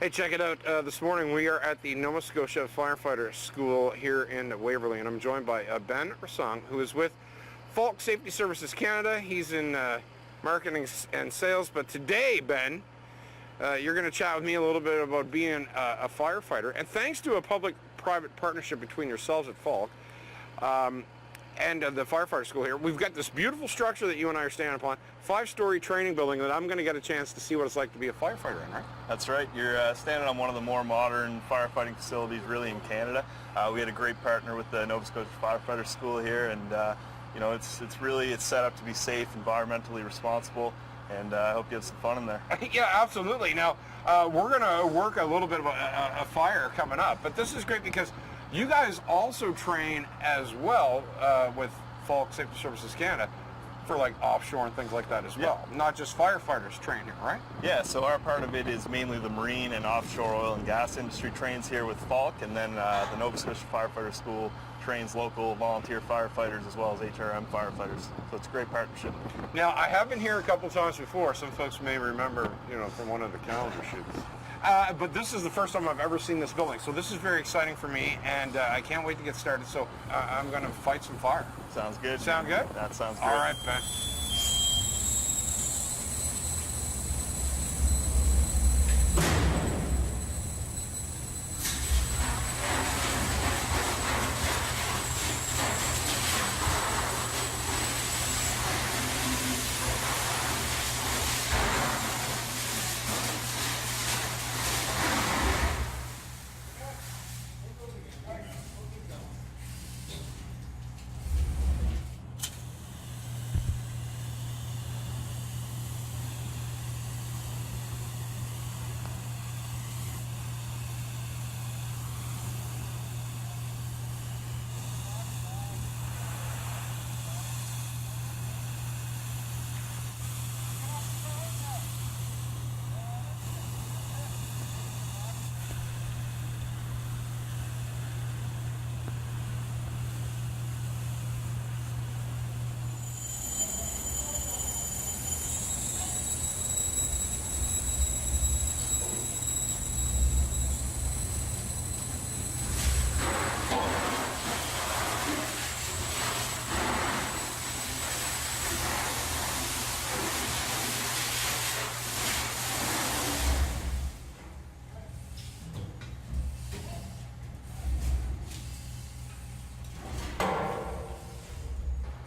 Hey, check it out. This morning we are at the Nova Scotia Firefighter School here in Waverley, and I'm joined by Ben Rassong, who is with Falck Safety Services Canada. He's in marketing and sales, but today, Ben, you're going to chat with me a little bit about being a firefighter, and thanks to a public-private partnership between yourselves at Falck and the firefighter school here, we've got this beautiful structure that you and I are standing upon, 5-story training building that I'm going to get a chance to see what it's like to be a firefighter in, right? That's right. You're standing on one of the more modern firefighting facilities really in Canada. We had a great partner with the Nova Scotia Firefighter School here, and you know, it's set up to be safe, environmentally responsible, and I hope you have some fun in there. Yeah, absolutely. Now, we're going to work a little bit of a fire coming up, but this is great because you guys also train as well with Falck Safety Services Canada for like offshore and things like that as well. Yeah. Not just firefighters train here, right? Yeah, so our part of it is mainly the marine and offshore oil and gas industry trains here with Falck, and then the Nova Scotia Firefighter School trains local volunteer firefighters as well as HRM firefighters. So it's a great partnership. Now, I have been here a couple times before. Some folks may remember, you know, from one of the calendar shoots. But this is the first time I've ever seen this building, so this is very exciting for me, and I can't wait to get started. So I'm going to fight some fire. Sounds good. Sound good? That sounds good. All right, Ben.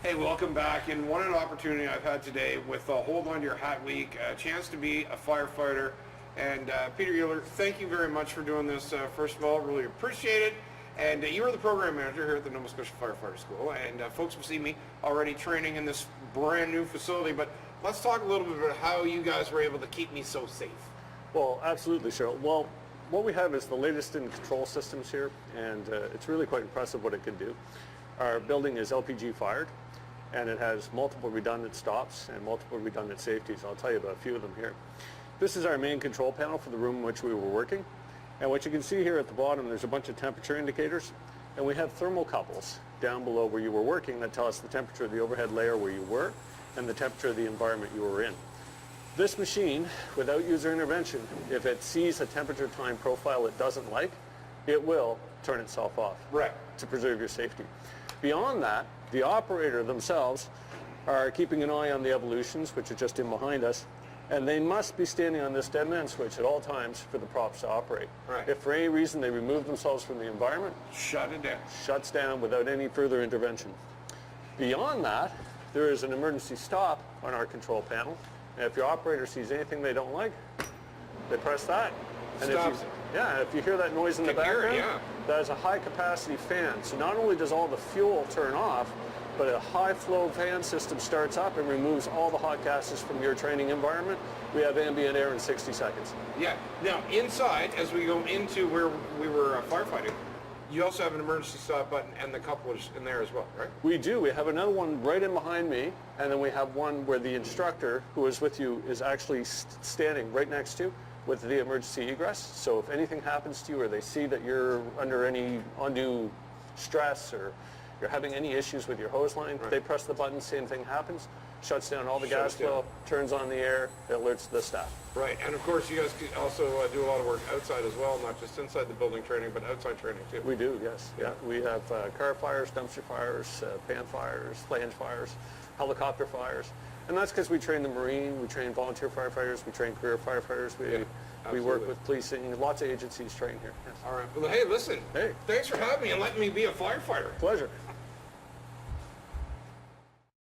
Hey, welcome back, and what an opportunity I've had today with Hold On to Your Hat Week, a chance to be a firefighter. And Peter Euler, thank you very much for doing this. First of all, really appreciate it. And you are the program manager here at the Nova Scotia Firefighter School, and folks have seen me already training in this brand new facility, but let's talk a little bit about how you guys were able to keep me so safe. Well, absolutely, Cyril. Well, what we have is the latest in control systems here, and it's really quite impressive what it can do. Our building is LPG fired, and it has multiple redundant stops and multiple redundant safeties. I'll tell you about a few of them here. This is our main control panel for the room in which we were working. And what you can see here at the bottom, there's a bunch of temperature indicators, and we have thermocouples down below where you were working that tell us the temperature of the overhead layer where you were and the temperature of the environment you were in. This machine, without user intervention, if it sees a temperature time profile it doesn't like, it will turn itself off to preserve your safety. Beyond that, the operator themselves are keeping an eye on the evolutions, which are just in behind us, and they must be standing on this dead man switch at all times for the props to operate. If for any reason they remove themselves from the environment, shut it down. Shuts down without any further intervention. Beyond that, there is an emergency stop on our control panel, and if your operator sees anything they don't like, they press that. And if you hear that noise in the background, that is a high capacity fan. So not only does all the fuel turn off, but a high flow fan system starts up and removes all the hot gases from your training environment. We have ambient air in 60 seconds. Yeah. Now, inside, as we go into where we were firefighting, you also have an emergency stop button and the couplers in there as well, right? We do. We have another one right in behind me, and then we have one where the instructor who is with you is actually standing right next to with the emergency egress. So if anything happens to you or they see that you're under any undue stress or you're having any issues with your hose line, they press the button, same thing happens. shuts down all the Shuts gas flow, turns on the air, it alerts the staff. Right, and of course you guys also do a lot of work outside as well, not just inside the building training, but outside training too. We do, yes. Yeah. We have car fires, dumpster fires, pan fires, flange fires, helicopter fires. And that's because we train the Marine, we train volunteer firefighters, we train career firefighters, we work with policing, lots of agencies train here. Yes. All right, well, hey, listen, Hey. thanks for having me and letting me be a firefighter. Pleasure.